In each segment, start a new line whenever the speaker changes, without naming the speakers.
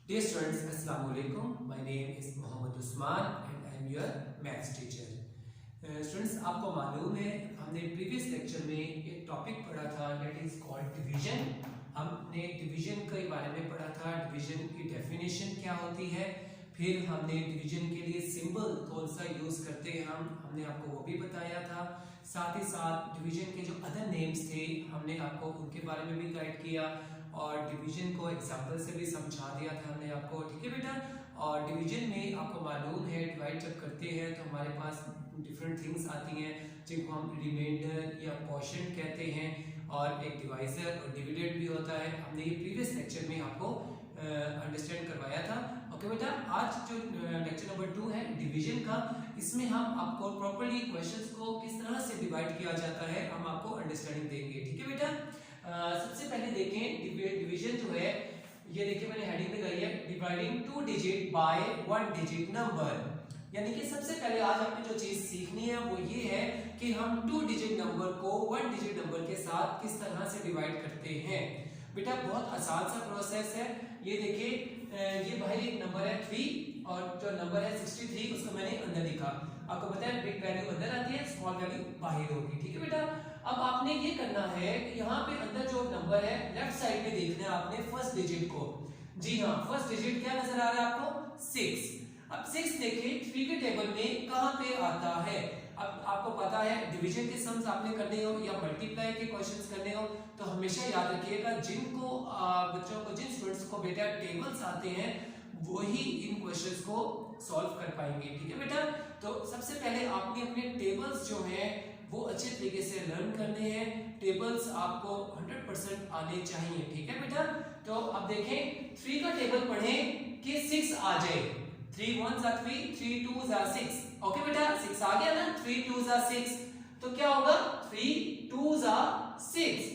Dear students, Assalamu alaikum. My name is Mohammed Usman and I am your maths teacher. Students, आपको मालूम है हमने previous lecture में एक टॉपिक पढ़ा था that is called division. हमने डिवीजन के बारे में पढ़ा था, डिवीजन की डेफिनेशन क्या होती है, फिर हमने डिवीजन के लिए सिंबल कौन सा यूज करते हैं हमने आपको वो भी बताया था। साथ ही साथ डिवीजन के जो अदर नेम्स थे हमने आपको उनके बारे में भी गाइड किया और डिवीजन को एग्जांपल से भी समझा दिया था हमने आपको, ठीक है बेटा। और डिवीजन में आपको मालूम है डिवाइड जब करते हैं तो हमारे पास डिफरेंट थिंग्स आती हैं जिनको हम रिमाइंडर या क्वोशिएंट कहते हैं और एक डिवाइजर और डिविडेंड भी होता है। हमने ये प्रीवियस लेक्चर में आपको अंडरस्टैंड करवाया था। ओके बेटा, आज जो लेक्चर नंबर 2 है डिवीजन का, इसमें हम आपको प्रॉपर्ली क्वेश्चंस को किस तरह से डिवाइड किया जाता है हम आपको अंडरस्टैंडिंग देंगे, ठीक है बेटा। सबसे पहले देखें डिवीजन जो है, ये देखिए मैंने हेडिंग लगाई है dividing 2 digit bye 1 digit number. यानी कि सबसे पहले आज आपने जो चीज सीखनी है वो ये है कि हम 2 डिजिट नंबर को 1 डिजिट नंबर के साथ किस तरह से डिवाइड करते हैं। बेटा बहुत आसान सा प्रोसेस है। ये देखिए ये बाहर एक नंबर है 3 और जो नंबर है 63 उसको मैंने अंदर लिखा। आपको पता है बिग वैल्यू अंदर आती है, स्मॉल वैल्यू बाहर होगी, ठीक है बेटा। अब आपने ये करना है कि यहाँ पे अंदर जो नंबर है लेफ्ट साइड में देखना है आपने फर्स्ट डिजिट को। जी हाँ, फर्स्ट डिजिट क्या नजर आ रहा है आपको? 6। अब 6 देखिए 3 के टेबल में कहाँ पे आता है। अब आपको पता है डिवीजन के सम्स आपने करने हो या मल्टीप्लाई के क्वेश्चंस करने हो तो हमेशा याद रखिएगा जिनको बच्चों को, जिन स्टूडेंट्स को बेटा टेबल्स आते हैं वही इन क्वेश्चंस को सॉल्व कर पाएंगे, ठीक है बेटा। तो सबसे पहले आपने अपने टेबल्स जो हैं वो अच्छे तरीके से लर्न करने हैं। टेबल्स आपको 100% आने चाहिए, ठीक है बेटा। तो अब देखें 3 का टेबल पढ़ें कि 6 आ जाए। 3 1 जा 3, 3 2 जा 6। ओके बेटा, 6 आ गया ना, 3 2 जा 6। तो क्या होगा? 3 2 जा 6।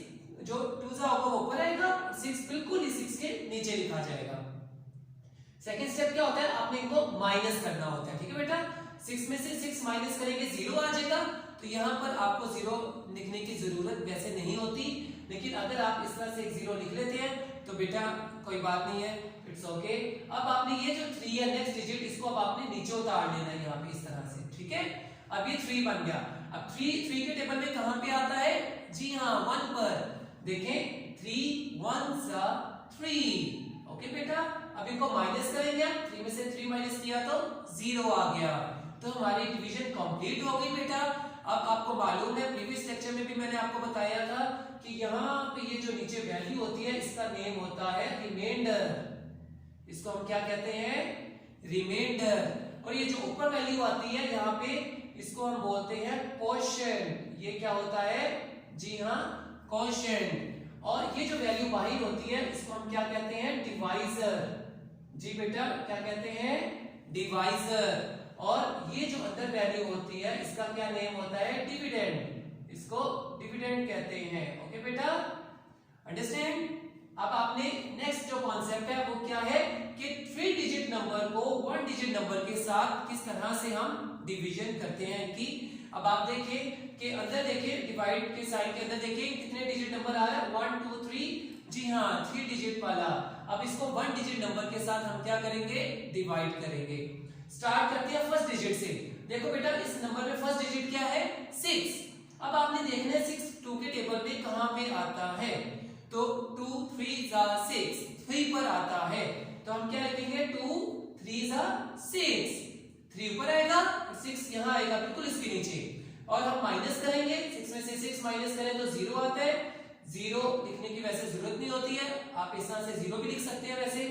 जो 2 जा होगा वो ऊपर आएगा, 6 बिल्कुल ही 6 के नीचे लिखा जाएगा। सेकंड स्टेप क्या होता है? आपने इनको माइनस करना होता है, ठीक है बेटा। 6 में से 6 माइनस करेंगे 0 आ जाएगा। तो यहाँ पर आपको 0 लिखने की जरूरत वैसे नहीं होती, लेकिन अगर आप इस तरह से एक 0 लिख लेते हैं तो बेटा कोई बात नहीं है, इट्स ओके। अब आपने ये जो 3 है नेक्स्ट डिजिट, इसको अब आपने नीचे उतार लेना है यहाँ पे इस तरह से, ठीक है। अब ये 3 बन गया। अब 3 के टेबल में कहां पे आता है? जी हाँ, 1 पर। देखें 3 1 जा 3। ओके बेटा, अब इनको माइनस करेंगे। 3 में से 3 माइनस किया तो 0 आ गया। तो हमारी डिवीजन कंप्लीट हो गई बेटा। अब आपको मालूम है प्रीवियस लेक्चर में भी मैंने आपको बताया था कि यहाँ पे ये जो नीचे वैल्यू होती है इसका नेम होता है रिमाइंडर। इसको हम क्या कहते हैं? रिमाइंडर। और ये जो ऊपर वैल्यू आती है यहाँ पे, इसको हम बोलते हैं क्वोशिएंट। ये क्या होता है? जी हाँ, क्वोशिएंट। और ये जो वैल्यू बाहर होती है इसको हम क्या कहते हैं? डिवाइजर। जी बेटा, क्या कहते हैं? डिवाइजर। और ये जो अंदर वैल्यू होती है इसका क्या नेम होता है? डिविडेंड। इसको डिविडेंड कहते हैं। ओके बेटा, अंडरस्टैंड। अब आपने नेक्स्ट जो कॉन्सेप्ट है वो क्या है कि 3 डिजिट नंबर को 1 डिजिट नंबर के साथ किस तरह से हम डिवीजन करते हैं कि अब आप देखिए कि अंदर देखिए डिवाइड के साइन के अंदर देखिए कितने डिजिट नंबर आ रहा है? 1 2 3। जी हाँ, 3 डिजिट वाला। अब इसको 1 डिजिट नंबर के साथ हम क्या करेंगे? डिवाइड करेंगे। स्टार्ट करते हैं फर्स्ट डिजिट से। देखो बेटा इस नंबर में फर्स्ट डिजिट क्या है? 6। अब आपने देखना है 6 2 के टेबल में कहां पे आता है। तो 2 3 जा 6, 3 पर आता है। तो हम क्या लिखेंगे? 2 3 जा 6। 3 ऊपर आएगा, 6 यहाँ आएगा बिल्कुल इसके नीचे। और हम माइनस करेंगे, 6 में से 6 माइनस करें तो 0 आता है। 0 लिखने की वैसे जरूरत नहीं होती है, आप इस तरह से 0 भी लिख सकते हैं वैसे।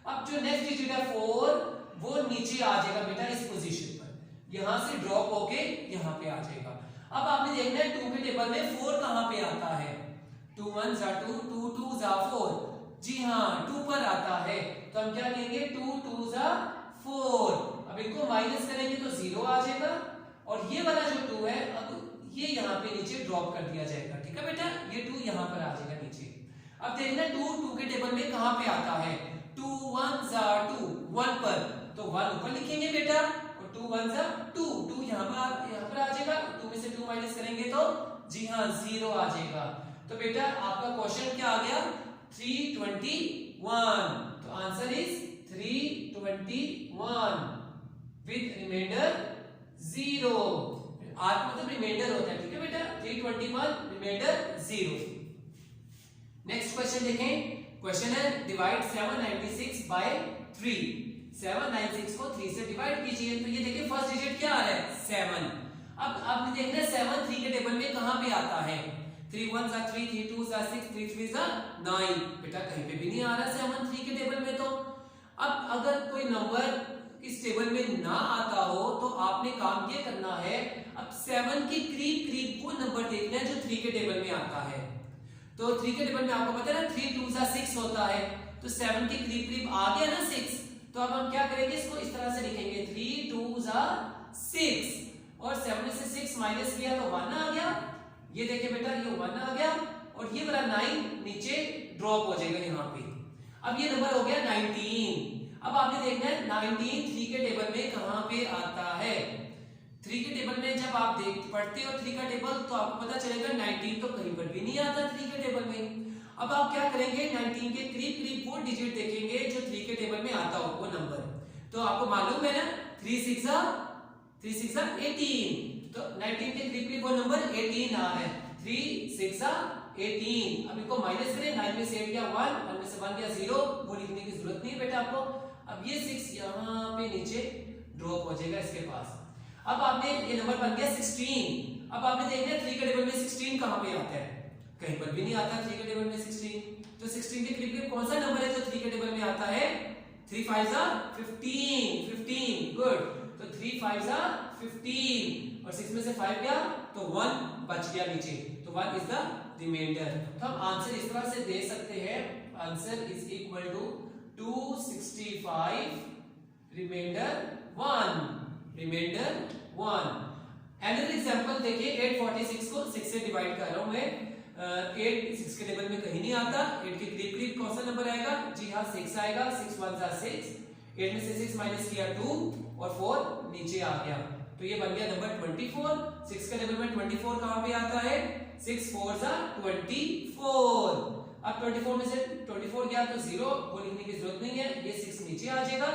अब जो नेक्स्ट डिजिट है 4, वो नीचे आ जाएगा बेटा इस पोजीशन पर, यहां से ड्रॉप होके यहां पे आ जाएगा। अब आपने देखना है 2 के टेबल में 4 कहां पे आता है? 2 1 जा 2, 2 2 जा 4। जी हाँ, 2 पर आता है। तो हम क्या कहेंगे? 2 2 जा 4। अब इनको माइनस करेंगे तो 0 आ जाएगा। और ये वाला जो 2 है अब ये यहाँ पे नीचे ड्रॉप कर दिया जाएगा, ठीक है बेटा। ये 2 यहाँ पर आ जाएगा नीचे। अब देखना 2 के टेबल में कहां पे आता है? 2 1 जा 2, 1 पर। तो 1 ऊपर लिखेंगे बेटा और 2 1 जा 2, 2 यहाँ पर आ जाएगा। 2 में से 2 माइनस करेंगे तो जी हाँ 0 आ जाएगा। तो बेटा आपका क्वेश्चन क्या आ गया? 321। तो answer is 321 with remainder 0। R का मतलब रिमाइंडर होता है, ठीक है बेटा। 321 रिमाइंडर 0। नेक्स्ट क्वेश्चन देखें। क्वेश्चन है डिवाइड 796 बाय 3। 796 को 3 से डिवाइड कीजिए। तो ये देखिए फर्स्ट डिजिट क्या आ रहा है 7। अब आपने देखना है 7 3 के टेबल में कहां पे आता है। 3 1 जा 3, 3 2 जा 6, 3 3 जा 9। बेटा कहीं पे भी नहीं आ रहा 7 3 के टेबल में। तो अब अगर कोई नंबर इस टेबल में ना आता हो तो आपने काम ये करना है, अब 7 के करीब करीब वो नंबर देखना है जो 3 के टेबल में आता है। तो 3 के टेबल में आपको पता है ना 3 2 जा 6 होता है, तो 7 के करीब करीब आ गया ना 6। तो अब हम क्या करेंगे, इसको इस तरह से लिखेंगे 3 2 जा 6 और 7 से 6 माइनस किया तो 1 आ गया। ये देखिए बेटा ये 1 आ गया और ये वाला 9 नीचे ड्रॉप हो जाएगा यहाँ पे। अब ये नंबर हो गया 19। अब आपने देखना है 19 3 के टेबल में कहां पे आता है। 3 के टेबल में जब आप पढ़ते हो 3 का टेबल तो आपको पता चलेगा 19 तो कहीं पर भी नहीं आता 3 के टेबल में। अब आप क्या करेंगे 19 के करीब करीब वो डिजिट देखेंगे जो 3 के टेबल में आता हो वो नंबर। तो आपको मालूम है ना 3 6 जा 18। तो 19 के करीब करीब वो नंबर 18 आ रहा है। 3 6 जा 18। अब इनको माइनस करें, 9 में से 8 गया 1, 1 में से 1 गया 0। वो लिखने की जरूरत नहीं है बेटा आपको। अब ये 6 यहाँ पे नीचे ड्रॉप हो जाएगा इसके पास। अब आपने ये नंबर बन गया 16। अब आपने देखना है 3 के टेबल में 16 कहां पे आता है, कहीं पर भी नहीं आता 3 के टेबल में 16। तो 16 के करीब कौन सा नंबर है जो 3 के टेबल में आता है। 3 5 जा 15, 15 गुड। तो 3 5 जा 15 और 6 में से 5 गया तो 1 बच गया नीचे, तो 1 इज द रिमाइंडर। तो हम आंसर इस तरह से दे सकते हैं, answer is equal to 265 remainder 1, remainder 1। Another example देखिए 846 को 6 से डिवाइड कर रहा हूं मैं। 8 6 के टेबल में कहीं नहीं आता। 8 के करीब करीब कौन सा नंबर आएगा, जी हाँ 6 आएगा। 6 1 जा 6, 8 में से 6 माइनस किया 2 और 4 नीचे आ गया, तो ये बन गया नंबर 24। 6 के टेबल में 24 कहां पे आता है, 6 4 जा 24। अब 24 में से 24 गया तो 0, वो लिखने की जरूरत नहीं है, ये 6 नीचे आ जाएगा।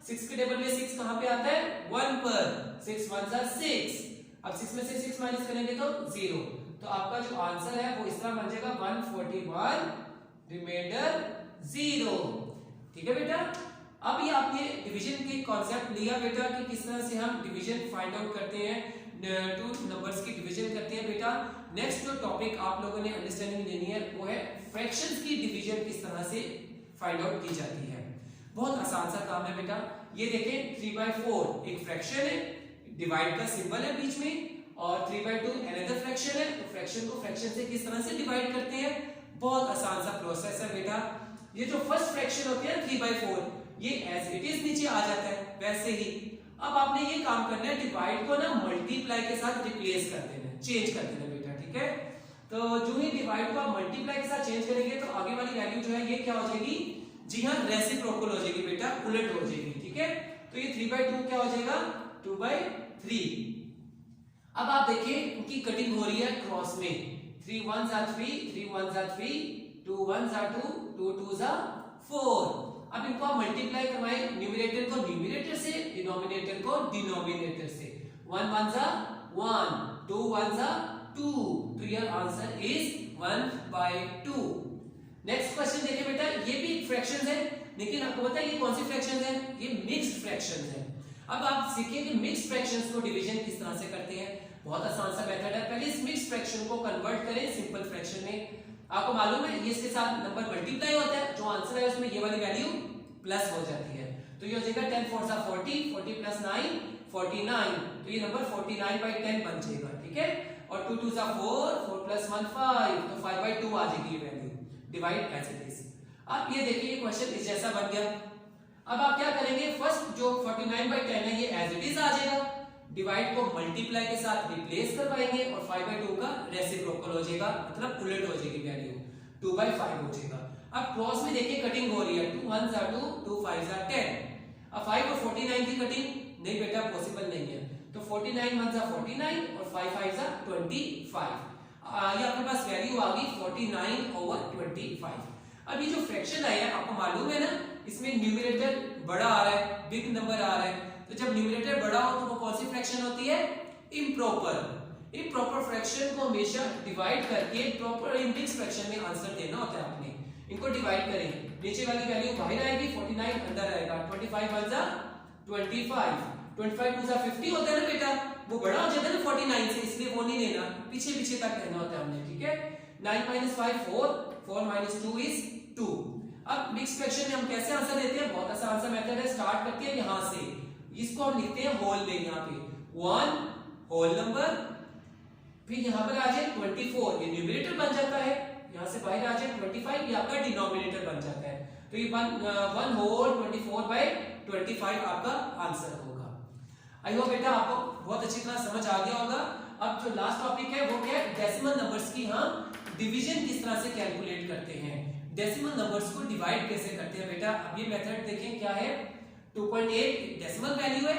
6 के टेबल में 6 कहां पे आता है 1 पर, 6 1 जा 6। अब 6 में से 6 माइनस करेंगे तो 0। तो आपका जो आंसर है वो इस तरह बन जाएगा 141 रिमाइंडर 0। ठीक है बेटा। अब ये आपने डिवीजन के कॉन्सेप्ट लिया बेटा कि किस तरह से हम डिवीजन फाइंड आउट करते हैं, टू नंबर्स की डिवीजन करते हैं बेटा। नेक्स्ट जो टॉपिक आप लोगों ने अंडरस्टैंडिंग लेनी है वो है फ्रैक्शंस की डिवीजन किस तरह से फाइंड आउट की जाती है। बहुत आसान सा काम है बेटा। ये देखें 3/4 एक फ्रैक्शन है, डिवाइड का सिंबल है बीच में, और 3/2 अनदर फ्रैक्शन है। तो फ्रैक्शन को फ्रैक्शन से किस तरह से डिवाइड करते हैं, बहुत आसान सा प्रोसेस है बेटा। ये जो फर्स्ट फ्रैक्शन होती है 3/4 ये एज इट इज नीचे आ जाता है वैसे ही। अब आपने ये काम करना है डिवाइड को ना मल्टीप्लाई के साथ रिप्लेस कर देना, चेंज कर देना बेटा। ठीक है, तो जो ही डिवाइड को आप मल्टीप्लाई के साथ चेंज करेंगे तो आगे वाली वैल्यू जो है ये क्या हो जाएगी, जी हाँ रेसिप्रोकल हो जाएगी बेटा, उलट हो जाएगी। ठीक है, तो ये 3/2 क्या हो जाएगा 2/3। अब आप देखिए उनकी कटिंग हो रही है क्रॉस में, 3 1 जा 3, 3 1 जा 3, 2 1 जा 2, 2 2 जा 4। अब इनको आप मल्टीप्लाई करवाएं, न्यूमरेटर को न्यूमरेटर से, डिनोमिनेटर को डिनोमिनेटर से। 1 1 जा 1, 2 1 जा 2, तो your answer is 1/2। Next question देखिए बेटा, ये भी फ्रैक्शंस है, लेकिन आपको पता है ये कौन सी फ्रैक्शंस है, ये मिक्स्ड फ्रैक्शंस है। अब आप सीखिए कि मिक्स्ड फ्रैक्शंस को डिवीजन किस तरह से करते हैं। बहुत आसान सा मेथड है, पहले इस मिक्स्ड फ्रैक्शन को कन्वर्ट करें सिंपल फ्रैक्शन में। आपको मालूम है ये इसके साथ नंबर मल्टीप्लाई होता है, जो आंसर है उसमें ये वाली वैल्यू प्लस हो जाती है। तो ये हो जाएगा 10 4 जा 40, 40 प्लस 9 49, तो ये नंबर 49/10 बन जाएगा। ठीक है, और 2 2 जा 4, 4 प्लस 1 5, तो 5/2 आ जाएगी ये वैल्यू, डिवाइड एज इट इज। अब ये देखिए ये क्वेश्चन इस जैसा बन गया। अब आप क्या करेंगे, फर्स्ट जो 49/10 है ये एज इट इज आ जाएगा, डिवाइड को मल्टीप्लाई के साथ रिप्लेस करवाएंगे और 5/2 का रेसिप्रोकल हो जाएगा, मतलब उलट हो जाएगी वैल्यू, 2/5 हो जाएगा। अब क्रॉस में देखिए कटिंग हो रही है, 2 1 जा 2, 2 5 जा 10। अब 5 और 49 की कटिंग नहीं बेटा पॉसिबल नहीं है, तो 49 1 जा 49 और 5 5 जा 25। ये आपके पास वैल्यू आ गई 49/25। अब ये जो फ्रैक्शन आया आपको मालूम है ना, इसमें न्यूमरेटर बड़ा आ रहा है, बिग नंबर आ रहा है, तो जब न्यूमरेटर बड़ा हो तो वो कौन सी फ्रैक्शन होती है? इम्प्रॉपर। इम्प्रॉपर फ्रैक्शन को हमेशा डिवाइड करके प्रॉपर मिक्स फ्रैक्शन में आंसर देना होता है आपने। इनको डिवाइड करें, नीचे वाली वैल्यू बाहर आएगी, 49 अंदर आएगा, 25 1 जा 25, 25 2 जा 50 होता है ना बेटा, वो बड़ा हो जाता है ना 49 से, इसलिए वो नहीं लेना, पीछे पीछे तक रहना होता है हमने, ठीक है। 9 - 5 4, 4 - 2 is 2। अब मिक्स फ्रैक्शन में हम कैसे आंसर देते हैं? बहुत आसान सा मेथड है, स्टार्ट करते हैं यहां से, इसको हम लिखते हैं होल में, यहाँ पे 1 होल नंबर, फिर यहाँ पर आ जाए 24, ये न्यूमरेटर बन जाता है, यहाँ से बाहर आ जाए 25, ये आपका डिनोमिनेटर बन जाता है, तो ये 1 होल 24/25 आपका आंसर होगा। आई होप बेटा आपको बहुत अच्छी तरह समझ आ गया होगा। अब जो लास्ट टॉपिक है वो क्या है? डेसिमल नंबर्स की हम डिवीजन किस तरह से कैलकुलेट करते हैं, डेसिमल नंबर्स को डिवाइड कैसे करते हैं बेटा। अब ये मेथड देखें क्या है, 2.8 डेसिमल वैल्यू है,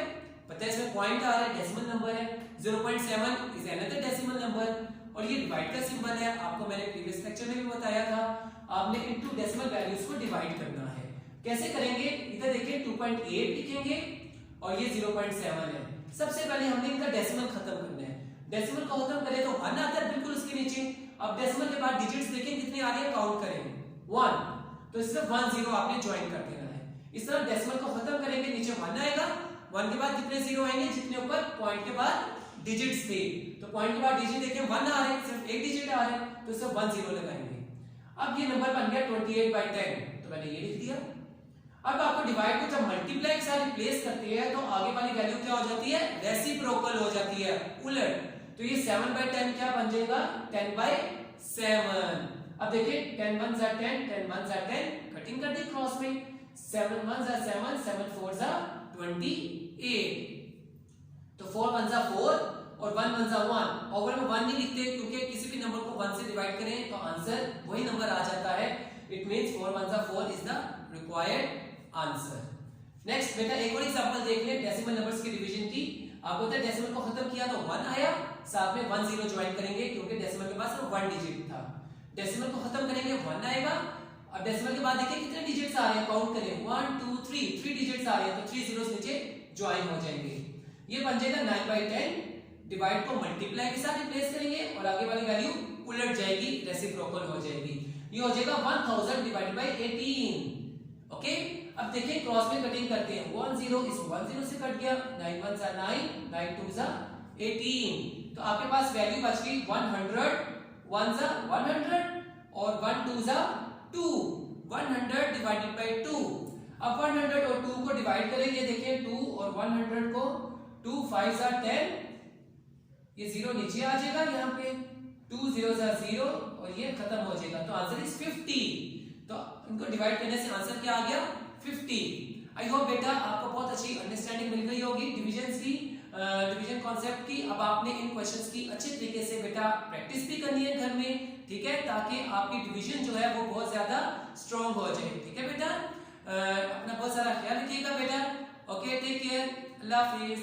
पता है इसमें पॉइंट आ रहा है, डेसिमल नंबर है, 0.7 इज अनदर डेसिमल नंबर, और ये डिवाइड का सिंबल है, आपको मैंने प्रीवियस लेक्चर में भी बताया था, आपने इनटू डेसिमल वैल्यूज को डिवाइड करना है। कैसे करेंगे? इधर देखिए 2.8 लिखेंगे और ये 0.7 है, सबसे पहले हमने इनका डेसिमल खत्म करना है, डेसिमल को खत्म करें तो 1 आता है बिल्कुल उसके नीचे, अब डेसिमल के बाद डिजिट्स देखें कितने आ रहे हैं, काउंट करें 1, तो सिर्फ 1 0 आपने ज्वाइन कर देना है। इस तरह डेसिमल को खत्म करेंगे, नीचे 1 आएगा, 1 के बाद कितने जीरो आएंगे, जितने ऊपर पॉइंट के बाद डिजिट्स थे, तो पॉइंट के बाद डिजिट देखें 1 आ रहे हैं, सिर्फ एक डिजिट आ रहा है, तो सिर्फ 1 0 लगाएंगे। अब ये नंबर बन गया 28/10, तो मैंने ये लिख दिया। अब आपको डिवाइड को जब मल्टीप्लाई के साथ रिप्लेस करते हैं तो आगे वाली वैल्यू क्या हो जाती है? रेसिप्रोकल हो जाती है, उलट, तो ये 7/10 क्या बन जाएगा? 10/7। अब देखिए 10 1 जा 10, 10 1 जा 10, कटिंग कर दी क्रॉस में, 7 1 जा 7, 7 4 जा 28, तो 4 1 जा 4 और 1 1 जा 1, ओवर में 1 नहीं लिखते क्योंकि किसी भी नंबर को 1 से डिवाइड करें तो आंसर वही नंबर आ जाता है, इट मींस 4 1 जा 4 is the required answer. Next बेटा एक और एग्जांपल देख ले डेसिमल नंबर्स की डिवीजन की। आपको पता है डेसिमल को खत्म किया तो 1 आया, साथ में 1 0 ज्वाइन करेंगे क्योंकि डेसिमल के पास सिर्फ 1 डिजिट था, डेसिमल को खत्म करेंगे 1 आएगा। अब डेसिमल के बाद देखिए कितने डिजिट्स आ रहे हैं, काउंट करें 1 2 3, 3 डिजिट्स आ रहे हैं, तो 3 जीरोस नीचे ज्वाइन हो जाएंगे, ये बन जाएगा 9/10। डिवाइड को मल्टीप्लाई के साथ रिप्लेस करेंगे और आगे वाली वैल्यू उलट जाएगी, रेसिप्रोकल हो जाएगी, ये हो जाएगा 1000 डिवाइडेड बाय 18। ओके, अब देखिए क्रॉस में कटिंग करते हैं, 1 0 इस 1 0 से कट गया, 9 1 जा 9, 9 2 जा 18, तो आपके पास वैल्यू बच गई 100, 1 जा 100 और 1 2 जा 2, 100 डिवाइडेड बाय 2। अब 100 और 2 को डिवाइड करेंगे, देखिए 2 और 100 को, 2 5 जा 10, ये 0 नीचे आ जाएगा, यहाँ पे 2 0 जा 0 और ये खत्म हो जाएगा, तो आंसर इज 50। तो इनको डिवाइड करने से आंसर क्या आ गया? 50। आई होप बेटा आपको बहुत अच्छी अंडरस्टैंडिंग मिल गई होगी डिविजन्स की, डिवीजन कॉन्सेप्ट की। अब आपने इन क्वेश्चंस की अच्छे तरीके से बेटा प्रैक्टिस भी करनी है घर में, ठीक है, ताकि आपकी डिवीजन जो है वो बहुत ज्यादा स्ट्रॉन्ग हो जाए, ठीक है बेटा। अपना बहुत सारा ख्याल रखिएगा बेटा। ओके, टेक केयर, अल्लाह हाफिज।